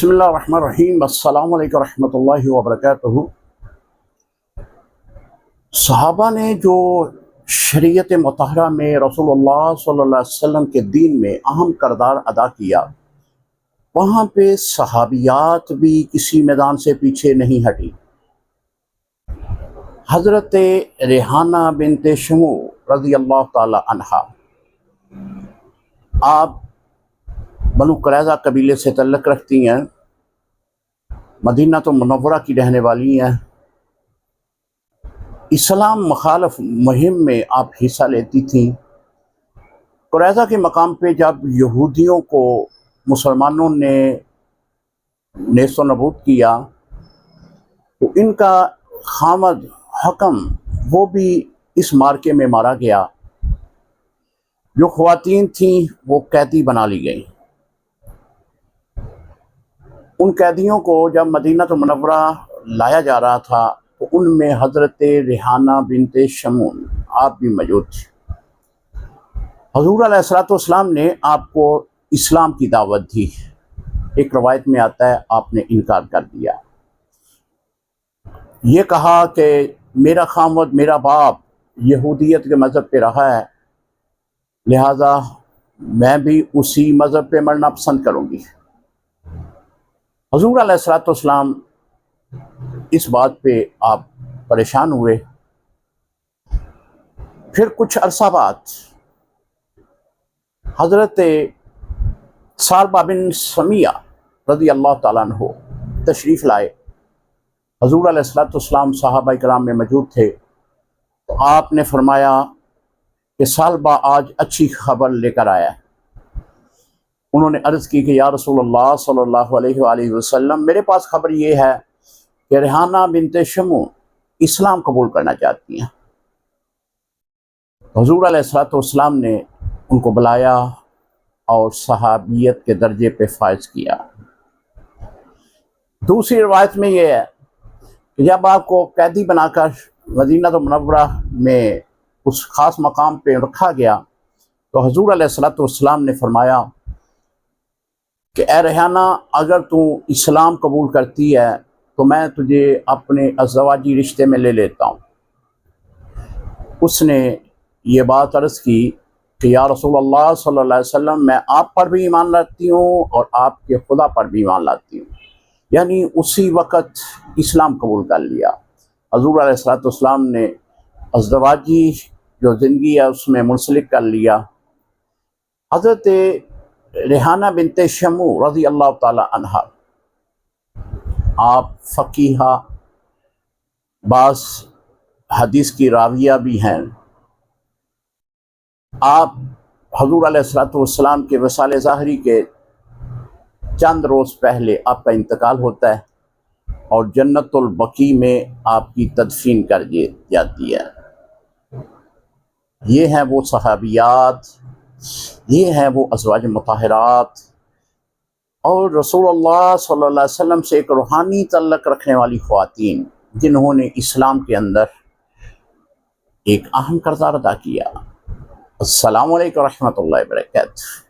بسم اللہ الرحمن الرحیم۔ السلام علیکم ورحمۃ اللہ وبرکاتہ۔ صحابہ نے جو شریعت مطہرہ میں رسول اللہ صلی اللہ علیہ وسلم کے دین میں اہم کردار ادا کیا، وہاں پہ صحابیات بھی کسی میدان سے پیچھے نہیں ہٹی۔ حضرت ریحانہ بنت شموع رضی اللہ تعالی عنہا، آپ بنو قریظہ قبیلے سے تعلق رکھتی ہیں، مدینہ منورہ کی رہنے والی ہیں۔ اسلام مخالف مہم میں آپ حصہ لیتی تھیں۔ قریظہ کے مقام پہ جب یہودیوں کو مسلمانوں نے نیست و نابود کیا تو ان کا خامد حکم وہ بھی اس مارکے میں مارا گیا۔ جو خواتین تھیں وہ قیدی بنا لی گئیں۔ ان قیدیوں کو جب مدینہ منورہ لایا جا رہا تھا تو ان میں حضرت ریحانہ بنت شموع آپ بھی موجود تھے۔ حضور علیہ السلام نے آپ کو اسلام کی دعوت دی۔ ایک روایت میں آتا ہے آپ نے انکار کر دیا، یہ کہا کہ میرا خامد، میرا باپ یہودیت کے مذہب پہ رہا ہے، لہذا میں بھی اسی مذہب پہ مرنا پسند کروں گی۔ حضور علیہ السلام اس بات پہ آپ پریشان ہوئے۔ پھر کچھ عرصہ بعد حضرت ثعلبہ بن سمیہ رضی اللہ تعالیٰ عنہ تشریف لائے۔ حضور علیہ السلام صحابہ کرام میں موجود تھے تو آپ نے فرمایا کہ ثعلبہ آج اچھی خبر لے کر آیا ہے۔ انہوں نے عرض کی کہ یا رسول اللہ صلی اللہ علیہ وآلہ وسلم، میرے پاس خبر یہ ہے کہ ریحانہ بنت شموع اسلام قبول کرنا چاہتی ہیں۔ حضور علیہ السلام نے ان کو بلایا اور صحابیت کے درجے پہ فائز کیا۔ دوسری روایت میں یہ ہے کہ جب آپ کو قیدی بنا کر مدینہ منورہ میں اس خاص مقام پہ رکھا گیا تو حضور علیہ السلام نے فرمایا کہ اے ریحانہ، اگر تو اسلام قبول کرتی ہے تو میں تجھے اپنے ازدواجی رشتے میں لے لیتا ہوں۔ اس نے یہ بات عرض کی کہ یا رسول اللہ صلی اللہ علیہ وسلم، میں آپ پر بھی ایمان لاتی ہوں اور آپ کے خدا پر بھی ایمان لاتی ہوں، یعنی اسی وقت اسلام قبول کر لیا۔ حضور علیہ السلام نے ازدواجی جو زندگی ہے اس میں منسلک کر لیا۔ حضرت ریحانہ بنت شموع رضی اللہ تعالی عنہا، آپ فقیہہ، بعض حدیث کی راویہ بھی ہیں۔ آپ حضور علیہ السلام کے وصال ظاہری کے چند روز پہلے آپ کا انتقال ہوتا ہے اور جنت البقیع میں آپ کی تدفین کر دی جاتی ہے۔ یہ ہیں وہ صحابیات، یہ ہیں وہ ازواج مطہرات اور رسول اللہ صلی اللہ علیہ وسلم سے ایک روحانی تعلق رکھنے والی خواتین، جنہوں نے اسلام کے اندر ایک اہم کردار ادا کیا۔ السلام علیکم ورحمۃ اللہ وبرکاتہ۔